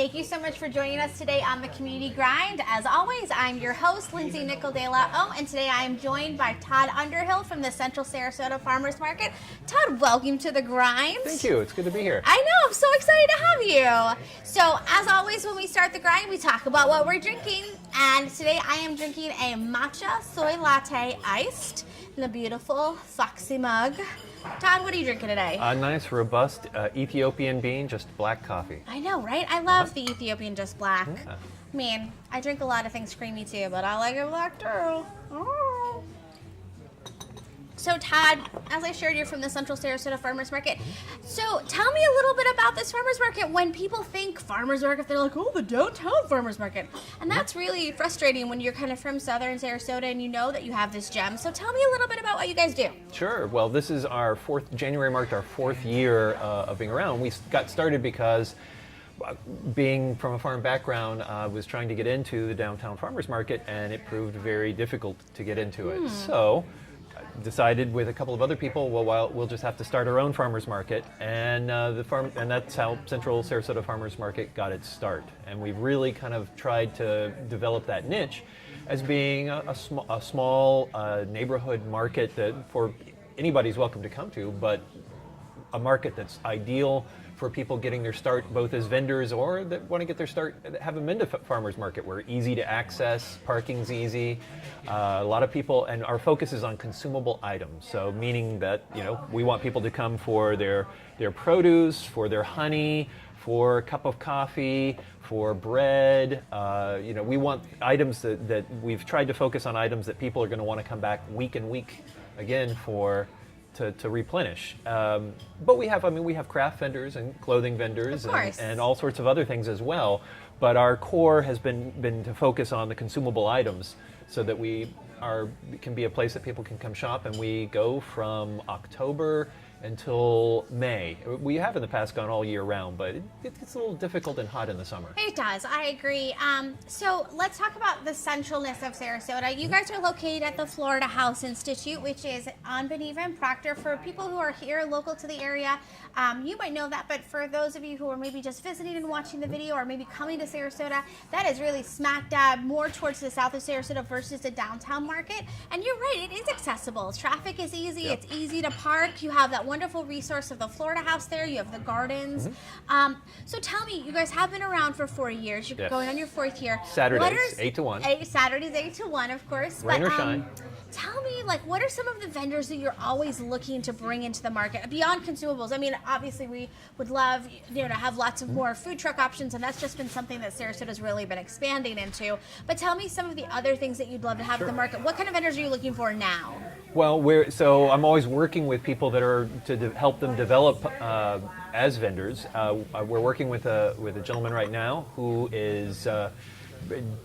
Thank you so much for joining us today on the Community Grind. As always, I'm your host, Lindsey and today I am joined by Todd Underhill from the Central Sarasota Farmers Market. Todd, welcome to the Grind. Thank you. It's good to be here. I know. I'm so excited to have you. So, as always, when we start the grind, we talk about what we're drinking. And today I am drinking a matcha soy latte iced in a beautiful foxy mug. Todd, what are you drinking today? A nice, robust Ethiopian bean, just black coffee. I know, right? I love the Ethiopian just black. Yeah. I mean, I drink a lot of things creamy too, but I like it black too. Oh. So Todd, as I shared, you're from the Central Sarasota Farmers Market. So tell me a little bit about this farmers market. When people think farmers market, they're like, oh, the downtown farmers market. And that's really frustrating when you're kind of from southern Sarasota and you know that you have this gem. So tell me a little bit about what you guys do. Sure. Well, this is our January marked our fourth year of being around. We got started because being from a farm background, I was trying to get into the downtown farmers market, and it proved very difficult to get into it. So decided with a couple of other people, well, we'll just have to start our own farmers market, and that's how Central Sarasota Farmers Market got its start. And we've really kind of tried to develop that niche as being a small neighborhood market that for anybody's welcome to come to, but a market that's ideal for people getting their start both as vendors or that want to get their start, have a been to farmers market. We're easy to access, parking's easy. A lot of people, and our focus is on consumable items. So meaning that, we want people to come for their produce, for their honey, for a cup of coffee, for bread. We want items that we've tried to focus on items that people are going to want to come back week and week again for to replenish. But we have craft vendors and clothing vendors and all sorts of other things as well. But our core has been to focus on the consumable items so that we can be a place that people can come shop, and we go from October until May. We have in the past gone all year round, but it gets a little difficult and hot in the summer. It does, I agree. So let's talk about the centralness of Sarasota. You guys are located at the Florida House Institute, which is on Beneva and Proctor. For people who are here local to the area, you might know that, but for those of you who are maybe just visiting and watching the video or maybe coming to Sarasota, that is really smack dab more towards the south of Sarasota versus the downtown market. And you're right, it is accessible. Traffic is easy, It's easy to park. You have that wonderful resource of the Florida House there. You have the gardens. So tell me, you guys have been around for 4 years. You're going on your fourth year. Saturdays, 8 to 1. Saturdays, 8 to 1, of course. Rain or shine. Tell me, what are some of the vendors that you're always looking to bring into the market beyond consumables? I mean, obviously, we would love to have lots of more food truck options, and that's just been something that Sarasota's really been expanding into. But tell me some of the other things that you'd love to have at the market. What kind of vendors are you looking for now? Well, I'm always working with people that are to help them develop as vendors. We're working with a gentleman right now who is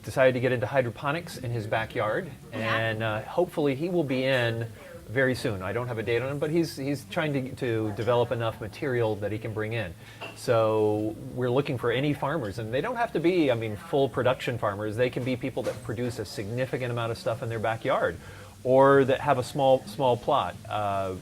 decided to get into hydroponics in his backyard, and hopefully he will be in very soon. I don't have a date on him, but he's trying to develop enough material that he can bring in. So we're looking for any farmers, and they don't have to be, full production farmers. They can be people that produce a significant amount of stuff in their backyard, or that have a small plot,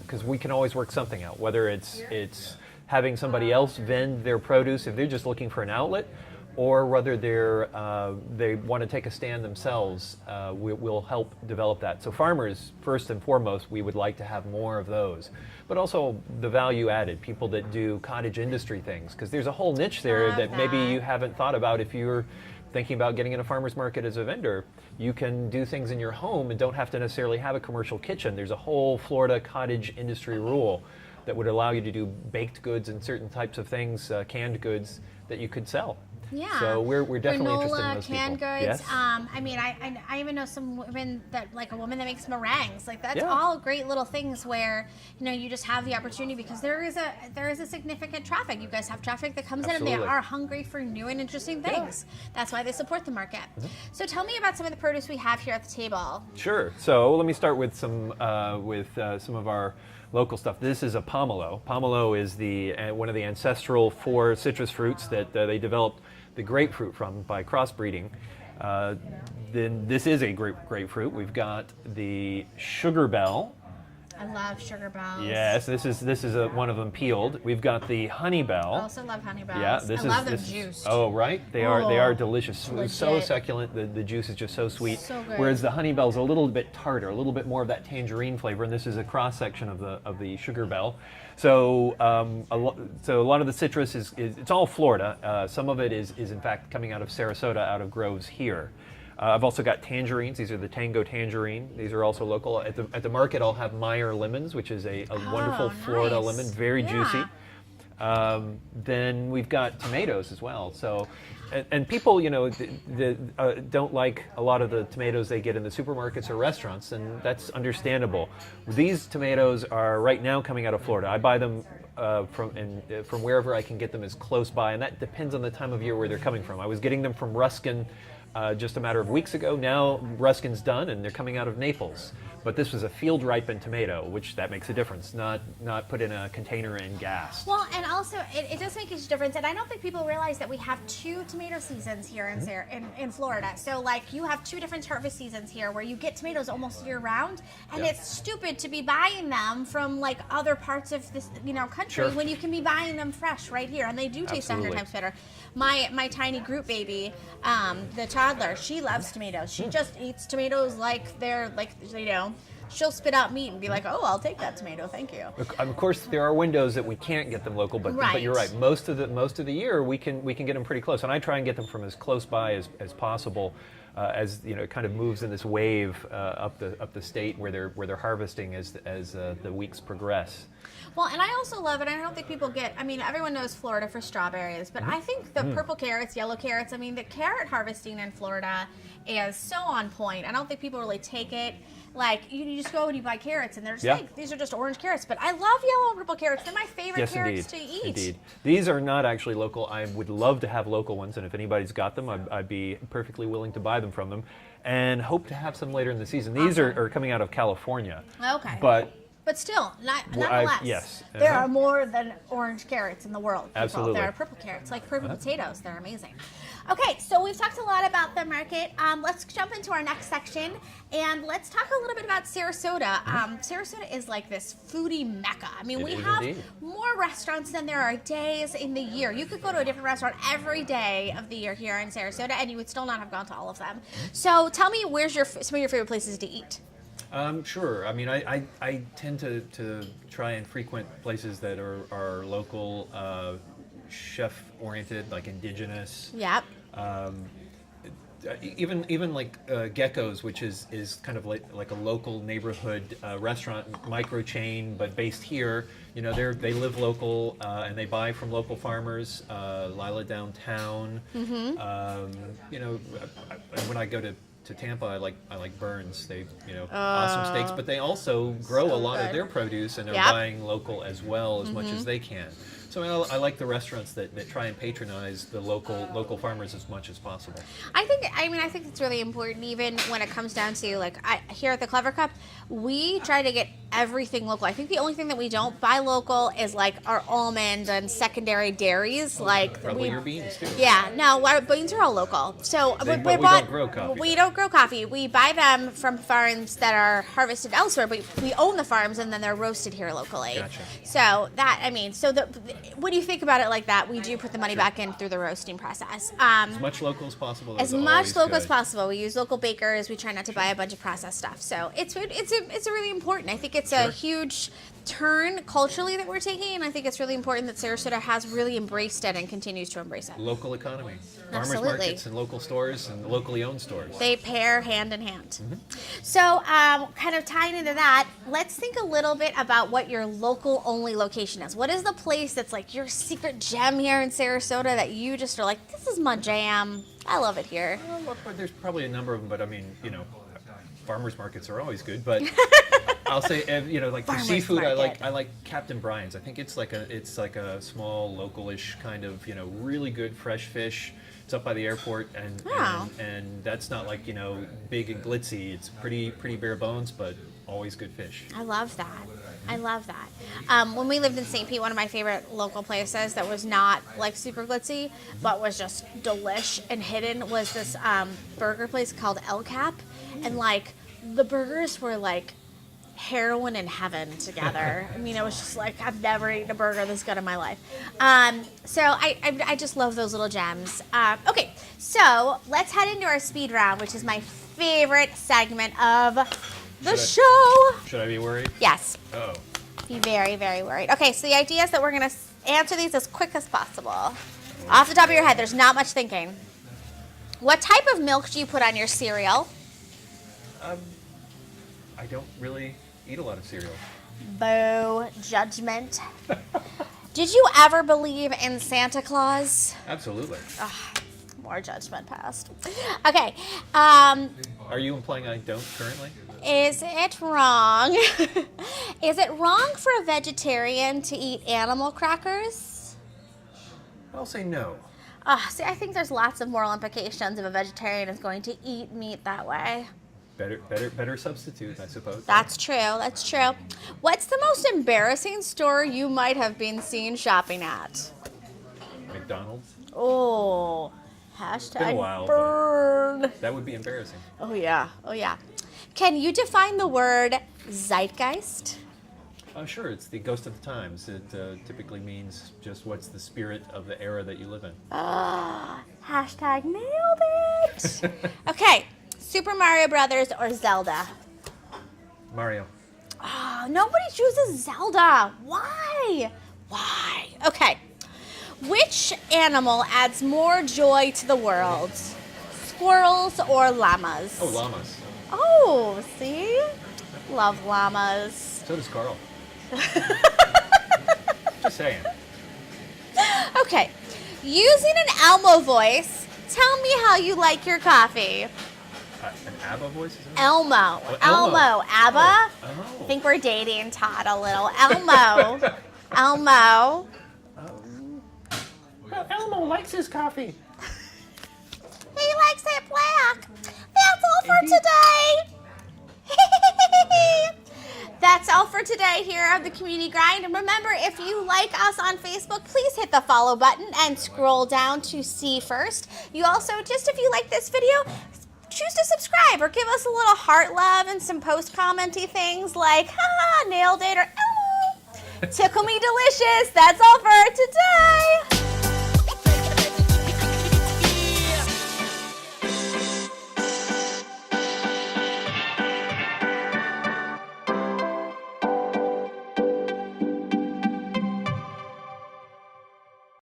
because we can always work something out, whether it's having somebody else vend their produce if they're just looking for an outlet, or whether they want to take a stand themselves. We'll help develop that. So farmers, first and foremost, we would like to have more of those, but also the value added, people that do cottage industry things, because there's a whole niche there that maybe you haven't thought about. If you're thinking about getting in a farmer's market as a vendor, you can do things in your home and don't have to necessarily have a commercial kitchen. There's a whole Florida cottage industry rule that would allow you to do baked goods and certain types of things, canned goods, that you could sell. Yeah. So we're definitely granola, interested in those canned people. goods. Yes. I even know some women that, a woman that makes meringues. That's Yeah. all great little things where you just have the opportunity, because there is a significant traffic. You guys have traffic that comes in, and they are hungry for new and interesting things. That's why they support the market. So tell me about some of the produce we have here at the table. Sure. So let me start with some of our local stuff. This is a pomelo. Pomelo is one of the ancestral 4 citrus fruits that they developed the grapefruit from by crossbreeding. Then this is a grapefruit. We've got the sugar bell, I love sugar bells. Yes, this is one of them peeled. We've got the honey bell. I also love honey bells. Yeah, I love them juiced. Oh, right. They are delicious. Legit. So succulent. The juice is just so sweet. So good. Whereas the honey bell's a little bit tartar, a little bit more of that tangerine flavor, and this is a cross section of the sugar bell. So a lot of the citrus is it's all Florida. Some of it is in fact coming out of Sarasota, out of groves here. I've also got tangerines. These are the Tango tangerine. These are also local. At the market, I'll have Meyer lemons, which is a wonderful Florida nice. lemon, very juicy. Then we've got tomatoes as well. So, and people, don't like a lot of the tomatoes they get in the supermarkets or restaurants, and that's understandable. These tomatoes are right now coming out of Florida. I buy them from wherever I can get them as close by, and that depends on the time of year where they're coming from. I was getting them from Ruskin just a matter of weeks ago. Now Ruskin's done, and they're coming out of Naples. But this was a field-ripened tomato, which that makes a difference, not put in a container and gassed. Well, and also it does make a huge difference, and I don't think people realize that we have 2 tomato seasons here in Florida. So like you have 2 different harvest seasons here where you get tomatoes almost year-round, and it's stupid to be buying them from like other parts of this country when you can be buying them fresh right here, and they do taste 100 times better. My tiny Groot baby, the toddler, she loves tomatoes. She just eats tomatoes like they're she'll spit out meat and be like, "Oh, I'll take that tomato, thank you." Of course, there are windows that we can't get them local, but you're right. Most of the year we can get them pretty close, and I try and get them from as close by as possible. As it kind of moves in this wave up the state where they're harvesting as the weeks progress. Well, and I also love it. I don't think people get. I mean, everyone knows Florida for strawberries, but I think the purple carrots, yellow carrots. I mean, the carrot harvesting in Florida is so on point. I don't think people really take it. Like you just go and you buy carrots, and they're just like these are just orange carrots. But I love yellow and purple carrots. They're my favorite carrots to eat. Indeed. These are not actually local. I would love to have local ones, and if anybody's got them, I'd be perfectly willing to buy them from them, and hope to have some later in the season. These are coming out of California. Okay. But still, nonetheless, yes. There are more than orange carrots in the world. People. Absolutely. There are purple carrots, like purple potatoes. They're amazing. Okay, so we've talked a lot about the market. Let's jump into our next section, and let's talk a little bit about Sarasota. Sarasota is like this foodie mecca. I mean, we have more restaurants than there are days in the year. You could go to a different restaurant every day of the year here in Sarasota, and you would still not have gone to all of them. So tell me, where's some of your favorite places to eat? Sure. I mean, I tend to try and frequent places that are local, chef-oriented, like indigenous. Yep. Even like Gecko's, which is kind of like a local neighborhood restaurant, micro chain, but based here. They live local and they buy from local farmers. Lila downtown. When I go to Tampa, I like Burns. They awesome steaks, but they also grow a lot of their produce, and they're buying local as well as much as they can. So I like the restaurants that try and patronize the local farmers as much as possible. I think it's really important, even when it comes down to here at the Clever Cup, we try to get everything local. I think the only thing that we don't buy local is like our almond and secondary dairies. Probably your beans too. Yeah, no, our beans are all local. So we don't grow coffee. We don't grow coffee. We buy them from farms that are harvested elsewhere, but we own the farms and then they're roasted here locally. Gotcha. So when you think about it like that, we do put the money back in through the roasting process. As much local as possible. As much local as possible. We use local bakers. We try not to buy a bunch of processed stuff. So it's really important. I think it's a huge turn culturally that we're taking, and I think it's really important that Sarasota has really embraced it and continues to embrace it. Local economy. Absolutely. Farmers markets and local stores and locally owned stores. They pair hand in hand. So kind of tying into that, let's think a little bit about what your local only location is. What is the place that's like your secret gem here in Sarasota that you just are like, this is my jam. I love it here. Well, there's probably a number of them, but I mean, farmers markets are always good, but I'll say, like for seafood, I like Captain Brian's. I think it's like a small localish kind of, really good fresh fish. It's up by the airport, and that's not like big and glitzy. It's pretty bare bones, but always good fish. I love that. When we lived in St. Pete, one of my favorite local places that was not like super glitzy, but was just delish and hidden was this burger place called El Cap, and like the burgers were like heroin in heaven together. I mean, it was just like, I've never eaten a burger this good in my life. So I just love those little gems. Okay, so let's head into our speed round, which is my favorite segment of the show. Should I be worried? Yes. Oh. Be very, very worried. Okay, so the idea is that we're going to answer these as quick as possible. Off the top of your head, there's not much thinking. What type of milk do you put on your cereal? I don't really eat a lot of cereal. Boo. Judgment. Did you ever believe in Santa Claus? Absolutely. More judgment passed. Okay. Are you implying I don't currently? Is it wrong? Is it wrong for a vegetarian to eat animal crackers? I'll say no. See, I think there's lots of moral implications if a vegetarian is going to eat meat that way. Better substitute, I suppose. That's true. That's true. What's the most embarrassing store you might have been seen shopping at? McDonald's. Oh, hashtag Been a while, burn. That would be embarrassing. Oh yeah. Oh yeah. Can you define the word zeitgeist? Sure, it's the ghost of the times. It typically means just what's the spirit of the era that you live in. Hashtag nailed it. Okay, Super Mario Brothers or Zelda? Mario. Oh, nobody chooses Zelda. Why? Why? Okay. Which animal adds more joy to the world? Squirrels or llamas? Oh, llamas. Oh, see? Love llamas. So does Carl. Just saying. Okay. Using an Elmo voice, tell me how you like your coffee. An ABBA voice? Isn't it? Elmo. Oh, Elmo. ABBA? Oh. I think we're dating Todd a little. Elmo. Elmo. Well, Elmo likes his coffee. He likes it black. That's all for today. That's all for today here on the Community Grind. And remember, if you like us on Facebook, please hit the follow button and scroll down to see first. You also, just if you like this video, choose to subscribe or give us a little heart love and some post-commenty things like, ha, nailed it, or, oh, tickle me delicious. That's all for today.